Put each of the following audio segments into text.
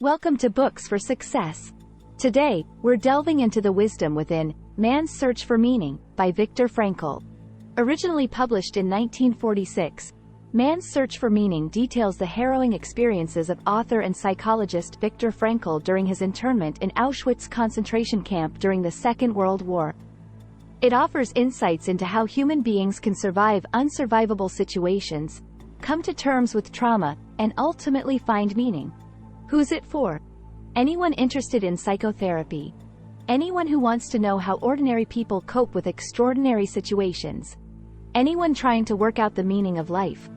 Welcome to Books for Success. Today, we're delving into the wisdom within Man's Search for Meaning by Viktor Frankl. Originally published in 1946, Man's Search for Meaning details the harrowing experiences of author and psychologist Viktor Frankl during his internment in Auschwitz concentration camp during the Second World War. It offers insights into how human beings can survive unsurvivable situations, come to terms with trauma, and ultimately find meaning. Who's it for? Anyone interested in psychotherapy. Anyone who wants to know how ordinary people cope with extraordinary situations. Anyone trying to work out the meaning of life.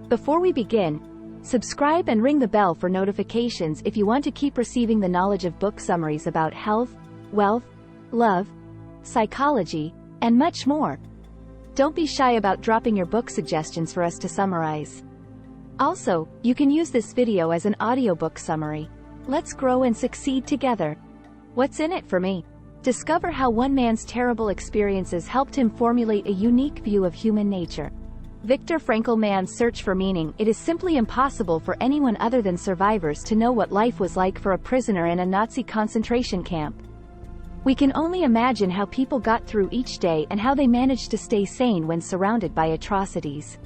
Before we begin, subscribe and ring the bell for notifications if you want to keep receiving the knowledge of book summaries about health, wealth, love, psychology, and much more. Don't be shy about dropping your book suggestions for us to summarize. Also, you can use this video as an audiobook summary. Let's grow and succeed together. What's in it for me? Discover how one man's terrible experiences helped him formulate a unique view of human nature. Viktor Frankl. Man's Search for Meaning. It is simply impossible for anyone other than survivors to know what life was like for a prisoner in a Nazi concentration camp. We can only imagine how people got through each day and how they managed to stay sane when surrounded by atrocities.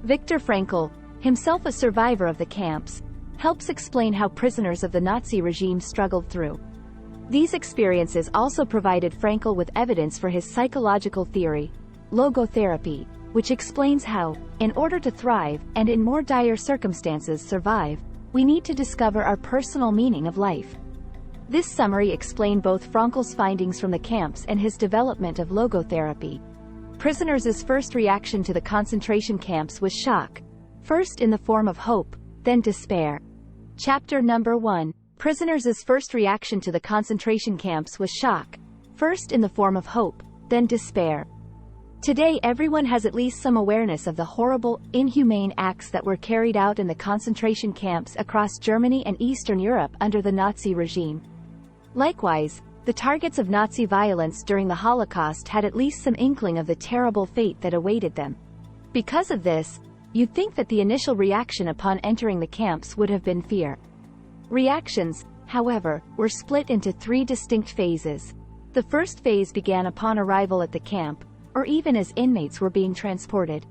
Viktor Frankl, himself a survivor of the camps, helps explain how prisoners of the Nazi regime struggled through. These experiences also provided Frankl with evidence for his psychological theory, logotherapy, which explains how, in order to thrive, and in more dire circumstances survive, we need to discover our personal meaning of life. This summary explains both Frankl's findings from the camps and his development of logotherapy. Prisoners' first reaction to the concentration camps was shock, first in the form of hope, then despair. Chapter number 1. Prisoners' first reaction to the concentration camps was shock, first in the form of hope, then despair. Today everyone has at least some awareness of the horrible, inhumane acts that were carried out in the concentration camps across Germany and Eastern Europe under the Nazi regime. Likewise, the targets of Nazi violence during the Holocaust had at least some inkling of the terrible fate that awaited them. Because of this, you'd think that the initial reaction upon entering the camps would have been fear. Reactions, however, were split into three distinct phases. The first phase began upon arrival at the camp, or even as inmates were being transported.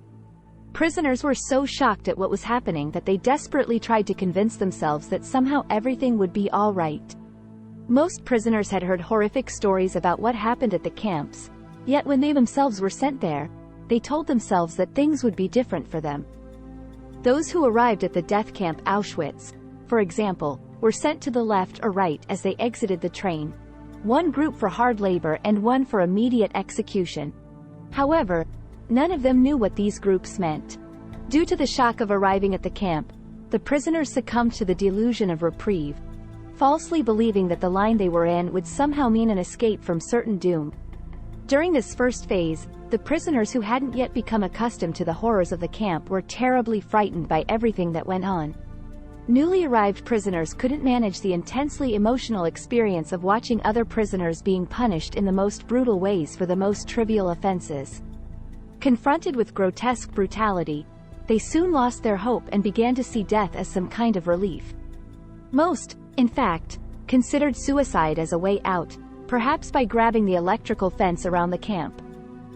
Prisoners were so shocked at what was happening that they desperately tried to convince themselves that somehow everything would be all right. Most prisoners had heard horrific stories about what happened at the camps, yet when they themselves were sent there, they told themselves that things would be different for them. Those who arrived at the death camp Auschwitz, for example, were sent to the left or right as they exited the train, one group for hard labor and one for immediate execution. However, none of them knew what these groups meant. Due to the shock of arriving at the camp, the prisoners succumbed to the delusion of reprieve, falsely believing that the line they were in would somehow mean an escape from certain doom. During this first phase, the prisoners who hadn't yet become accustomed to the horrors of the camp were terribly frightened by everything that went on. Newly arrived prisoners couldn't manage the intensely emotional experience of watching other prisoners being punished in the most brutal ways for the most trivial offenses. Confronted with grotesque brutality, they soon lost their hope and began to see death as some kind of relief. Most, in fact, considered suicide as a way out, perhaps by grabbing the electrical fence around the camp.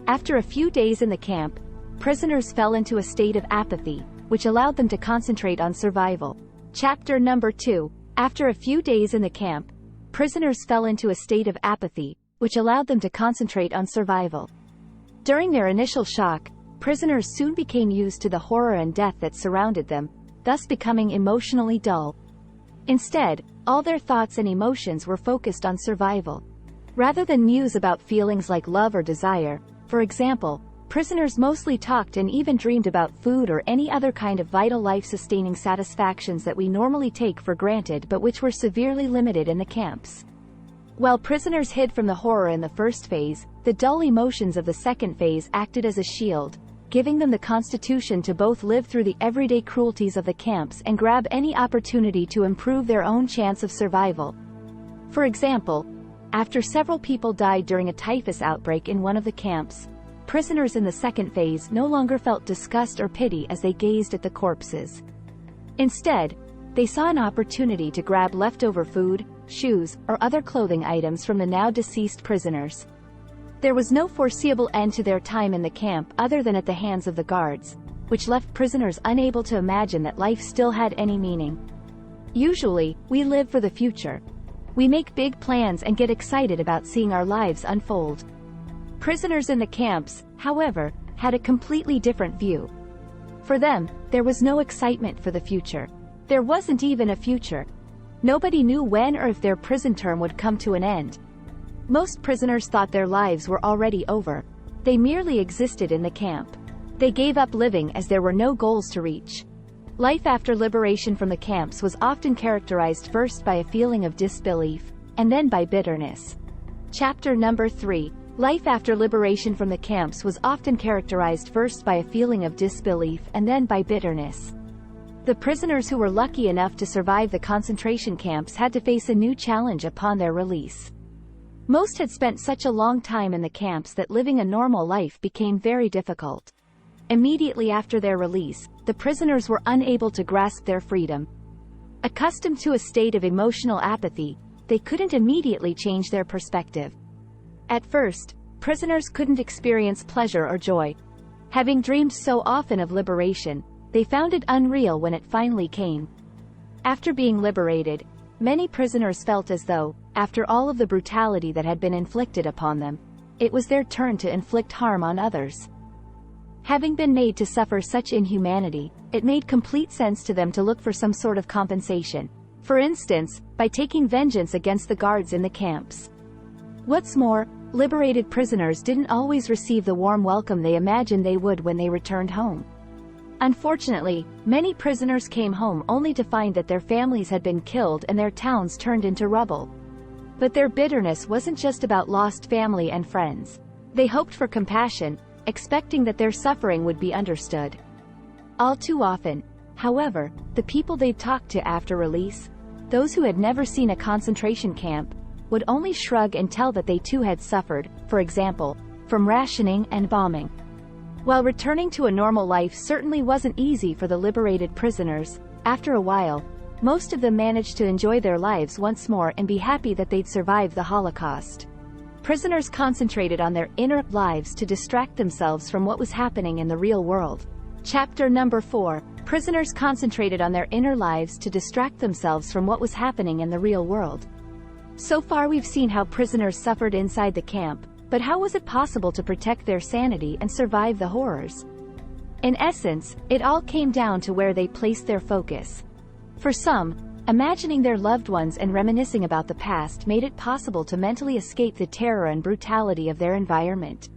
After a few days in the camp, prisoners fell into a state of apathy, which allowed them to concentrate on survival. Chapter number 2. After a few days in the camp, prisoners fell into a state of apathy, which allowed them to concentrate on survival. During their initial shock, prisoners soon became used to the horror and death that surrounded them, thus becoming emotionally dull. Instead, all their thoughts and emotions were focused on survival. Rather than muse about feelings like love or desire, for example, prisoners mostly talked and even dreamed about food or any other kind of vital life-sustaining satisfactions that we normally take for granted but which were severely limited in the camps. While prisoners hid from the horror in the first phase, the dull emotions of the second phase acted as a shield, giving them the constitution to both live through the everyday cruelties of the camps and grab any opportunity to improve their own chance of survival. For example, after several people died during a typhus outbreak in one of the camps, prisoners in the second phase no longer felt disgust or pity as they gazed at the corpses. Instead, they saw an opportunity to grab leftover food, shoes, or other clothing items from the now deceased prisoners. There was no foreseeable end to their time in the camp other than at the hands of the guards, which left prisoners unable to imagine that life still had any meaning. Usually, we live for the future. We make big plans and get excited about seeing our lives unfold. Prisoners in the camps, however, had a completely different view. For them, there was no excitement for the future. There wasn't even a future. Nobody knew when or if their prison term would come to an end. Most prisoners thought their lives were already over. They merely existed in the camp. They gave up living as there were no goals to reach. Life after liberation from the camps was often characterized first by a feeling of disbelief, and then by bitterness. Chapter number 3. Life after liberation from the camps was often characterized first by a feeling of disbelief and then by bitterness. The prisoners who were lucky enough to survive the concentration camps had to face a new challenge upon their release. Most had spent such a long time in the camps that living a normal life became very difficult. Immediately after their release, the prisoners were unable to grasp their freedom. Accustomed to a state of emotional apathy, they couldn't immediately change their perspective. At first, prisoners couldn't experience pleasure or joy. Having dreamed so often of liberation, they found it unreal when it finally came. After being liberated, many prisoners felt as though, after all of the brutality that had been inflicted upon them, it was their turn to inflict harm on others. Having been made to suffer such inhumanity, it made complete sense to them to look for some sort of compensation. For instance, by taking vengeance against the guards in the camps. What's more, liberated prisoners didn't always receive the warm welcome they imagined they would when they returned home. Unfortunately, many prisoners came home only to find that their families had been killed and their towns turned into rubble. But their bitterness wasn't just about lost family and friends. They hoped for compassion, expecting that their suffering would be understood. All too often, however, the people they'd talked to after release, those who had never seen a concentration camp, would only shrug and tell that they too had suffered, for example, from rationing and bombing. While returning to a normal life certainly wasn't easy for the liberated prisoners, after a while, most of them managed to enjoy their lives once more and be happy that they'd survived the Holocaust. Prisoners concentrated on their inner lives to distract themselves from what was happening in the real world. Chapter number 4. Prisoners concentrated on their inner lives to distract themselves from what was happening in the real world. So far we've seen how prisoners suffered inside the camp, but how was it possible to protect their sanity and survive the horrors? In essence, it all came down to where they placed their focus. For some, imagining their loved ones and reminiscing about the past made it possible to mentally escape the terror and brutality of their environment.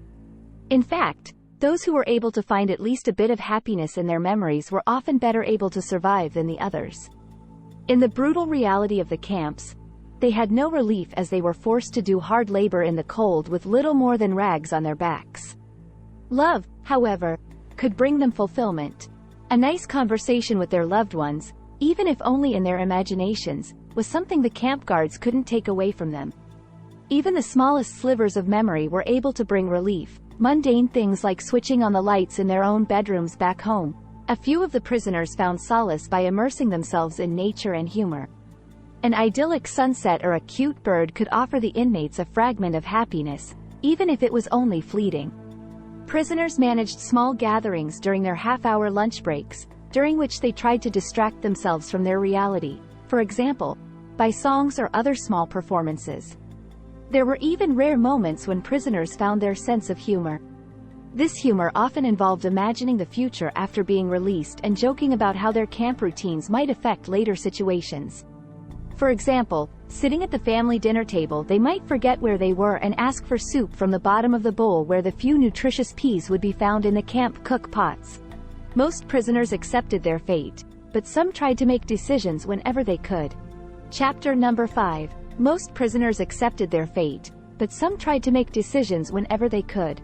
In fact, those who were able to find at least a bit of happiness in their memories were often better able to survive than the others. In the brutal reality of the camps, they had no relief as they were forced to do hard labor in the cold with little more than rags on their backs. Love, however, could bring them fulfillment. A nice conversation with their loved ones, even if only in their imaginations, was something the camp guards couldn't take away from them. Even the smallest slivers of memory were able to bring relief, mundane things like switching on the lights in their own bedrooms back home. A few of the prisoners found solace by immersing themselves in nature and humor. An idyllic sunset or a cute bird could offer the inmates a fragment of happiness, even if it was only fleeting. Prisoners managed small gatherings during their half-hour lunch breaks, during which they tried to distract themselves from their reality, for example, by songs or other small performances. There were even rare moments when prisoners found their sense of humor. This humor often involved imagining the future after being released and joking about how their camp routines might affect later situations. For example, sitting at the family dinner table, they might forget where they were and ask for soup from the bottom of the bowl where the few nutritious peas would be found in the camp cook pots. Most prisoners accepted their fate, but some tried to make decisions whenever they could. Chapter number 5. Most prisoners accepted their fate, but some tried to make decisions whenever they could.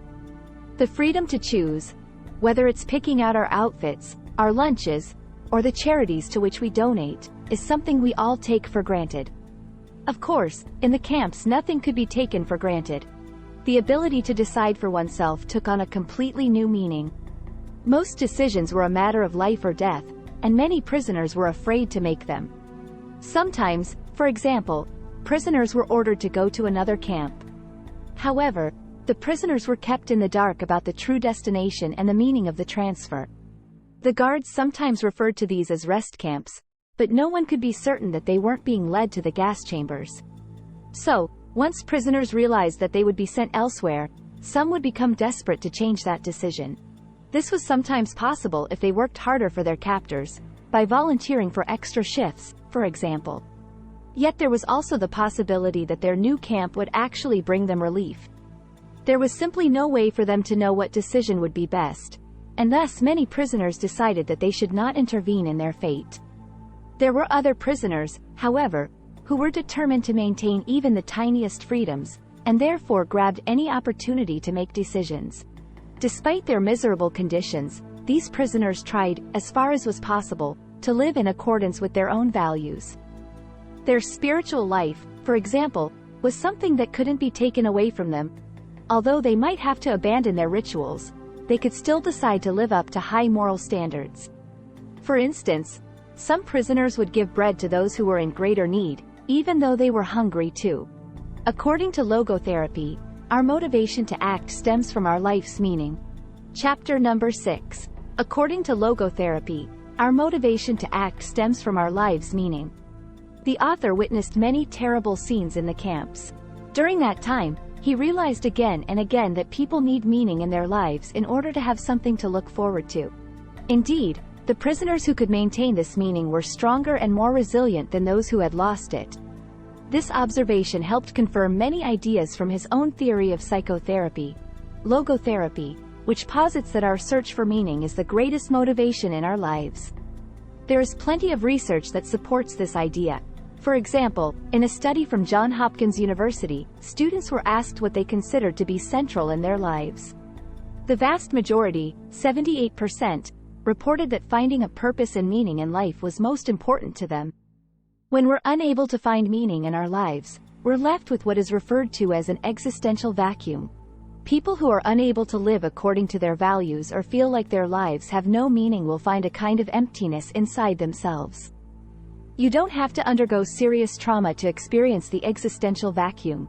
The freedom to choose, whether it's picking out our outfits, our lunches, or the charities to which we donate, is something we all take for granted. Of course, in the camps nothing could be taken for granted. The ability to decide for oneself took on a completely new meaning. Most decisions were a matter of life or death, and many prisoners were afraid to make them. Sometimes, for example, prisoners were ordered to go to another camp. However, the prisoners were kept in the dark about the true destination and the meaning of the transfer. The guards sometimes referred to these as rest camps, but no one could be certain that they weren't being led to the gas chambers. So, once prisoners realized that they would be sent elsewhere, some would become desperate to change that decision. This was sometimes possible if they worked harder for their captors, by volunteering for extra shifts, for example. Yet there was also the possibility that their new camp would actually bring them relief. There was simply no way for them to know what decision would be best, and thus many prisoners decided that they should not intervene in their fate. There were other prisoners, however, who were determined to maintain even the tiniest freedoms, and therefore grabbed any opportunity to make decisions. Despite their miserable conditions, these prisoners tried, as far as was possible, to live in accordance with their own values. Their spiritual life, for example, was something that couldn't be taken away from them. Although they might have to abandon their rituals, they could still decide to live up to high moral standards. For instance, some prisoners would give bread to those who were in greater need, even though they were hungry too. According to logotherapy, our motivation to act stems from our life's meaning. Chapter number 6. According to logotherapy, our motivation to act stems from our lives' meaning. The author witnessed many terrible scenes in the camps. During that time, he realized again and again that people need meaning in their lives in order to have something to look forward to. Indeed, the prisoners who could maintain this meaning were stronger and more resilient than those who had lost it. This observation helped confirm many ideas from his own theory of psychotherapy, logotherapy, which posits that our search for meaning is the greatest motivation in our lives. There is plenty of research that supports this idea. For example, in a study from Johns Hopkins University, students were asked what they considered to be central in their lives. The vast majority, 78%, reported that finding a purpose and meaning in life was most important to them. When we're unable to find meaning in our lives, we're left with what is referred to as an existential vacuum. People who are unable to live according to their values or feel like their lives have no meaning will find a kind of emptiness inside themselves. You don't have to undergo serious trauma to experience the existential vacuum.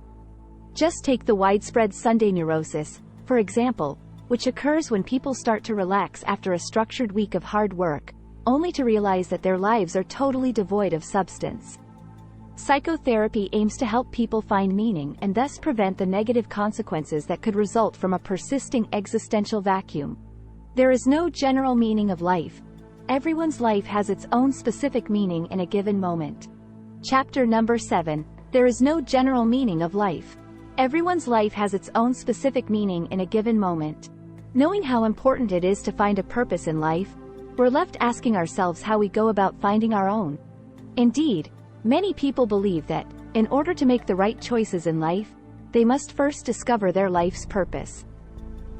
Just take the widespread Sunday neurosis, for example, which occurs when people start to relax after a structured week of hard work, only to realize that their lives are totally devoid of substance. Psychotherapy aims to help people find meaning and thus prevent the negative consequences that could result from a persisting existential vacuum. There is no general meaning of life. Everyone's life has its own specific meaning in a given moment. Chapter number 7. There is no general meaning of life. Everyone's life has its own specific meaning in a given moment. Knowing how important it is to find a purpose in life, we're left asking ourselves how we go about finding our own. Indeed, many people believe that, in order to make the right choices in life, they must first discover their life's purpose.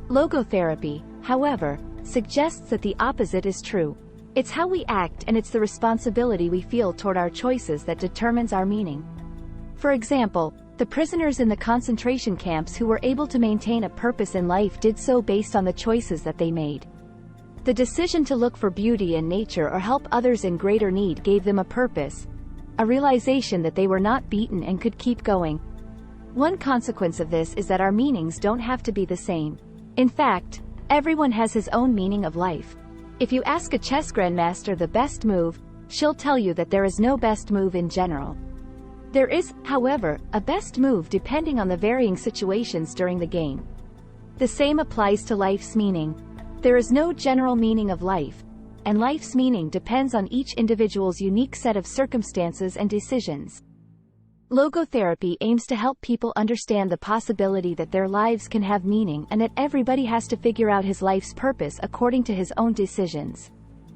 Logotherapy, however, suggests that the opposite is true. It's how we act and it's the responsibility we feel toward our choices that determines our meaning. For example, the prisoners in the concentration camps who were able to maintain a purpose in life did so based on the choices that they made. The decision to look for beauty in nature or help others in greater need gave them a purpose, a realization that they were not beaten and could keep going. One consequence of this is that our meanings don't have to be the same. In fact, everyone has his own meaning of life. If you ask a chess grandmaster the best move, she'll tell you that there is no best move in general. There is, however, a best move depending on the varying situations during the game. The same applies to life's meaning. There is no general meaning of life, and life's meaning depends on each individual's unique set of circumstances and decisions. Logotherapy aims to help people understand the possibility that their lives can have meaning and that everybody has to figure out his life's purpose according to his own decisions.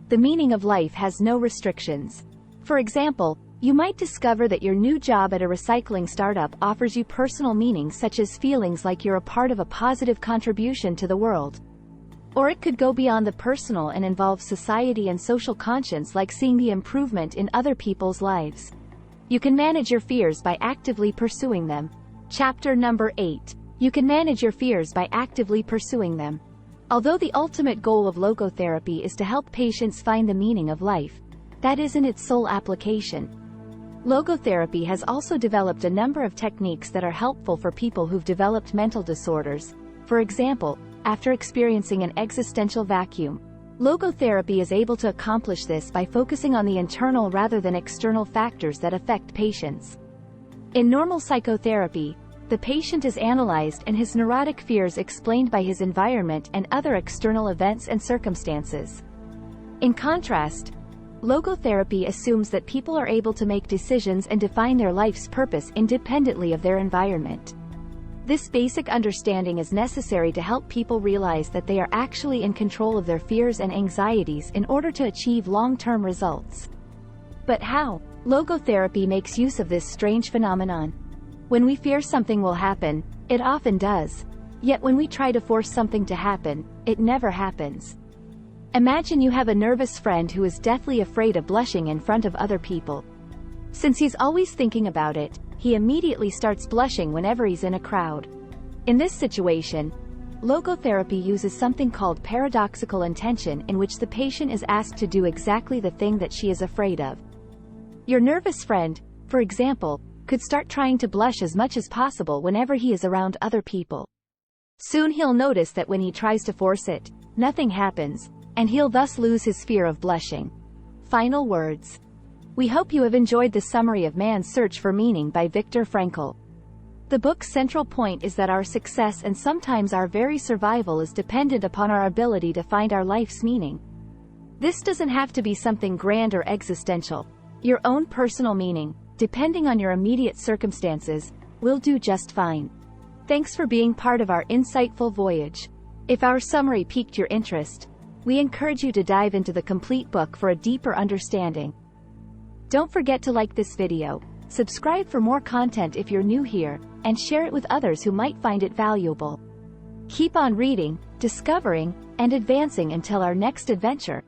The meaning of life has no restrictions. For example, you might discover that your new job at a recycling startup offers you personal meaning such as feelings like you're a part of a positive contribution to the world. Or it could go beyond the personal and involve society and social conscience like seeing the improvement in other people's lives. You can manage your fears by actively pursuing them. Chapter number 8. You can manage your fears by actively pursuing them. Although the ultimate goal of logotherapy is to help patients find the meaning of life, that isn't its sole application. Logotherapy has also developed a number of techniques that are helpful for people who've developed mental disorders. For example, after experiencing an existential vacuum, logotherapy is able to accomplish this by focusing on the internal rather than external factors that affect patients. In normal psychotherapy, the patient is analyzed and his neurotic fears explained by his environment and other external events and circumstances. In contrast, logotherapy assumes that people are able to make decisions and define their life's purpose independently of their environment. This basic understanding is necessary to help people realize that they are actually in control of their fears and anxieties in order to achieve long-term results. But how? Logotherapy makes use of this strange phenomenon. When we fear something will happen, it often does. Yet when we try to force something to happen, it never happens. Imagine you have a nervous friend who is deathly afraid of blushing in front of other people. Since he's always thinking about it, he immediately starts blushing whenever he's in a crowd. In this situation, logotherapy uses something called paradoxical intention, in which the patient is asked to do exactly the thing that she is afraid of. Your nervous friend, for example, could start trying to blush as much as possible whenever he is around other people. Soon he'll notice that when he tries to force it, nothing happens, and he'll thus lose his fear of blushing. Final words. We hope you have enjoyed the summary of Man's Search for Meaning by Viktor Frankl. The book's central point is that our success and sometimes our very survival is dependent upon our ability to find our life's meaning. This doesn't have to be something grand or existential. Your own personal meaning, depending on your immediate circumstances, will do just fine. Thanks for being part of our insightful voyage. If our summary piqued your interest, we encourage you to dive into the complete book for a deeper understanding. Don't forget to like this video, subscribe for more content if you're new here, and share it with others who might find it valuable. Keep on reading, discovering, and advancing until our next adventure.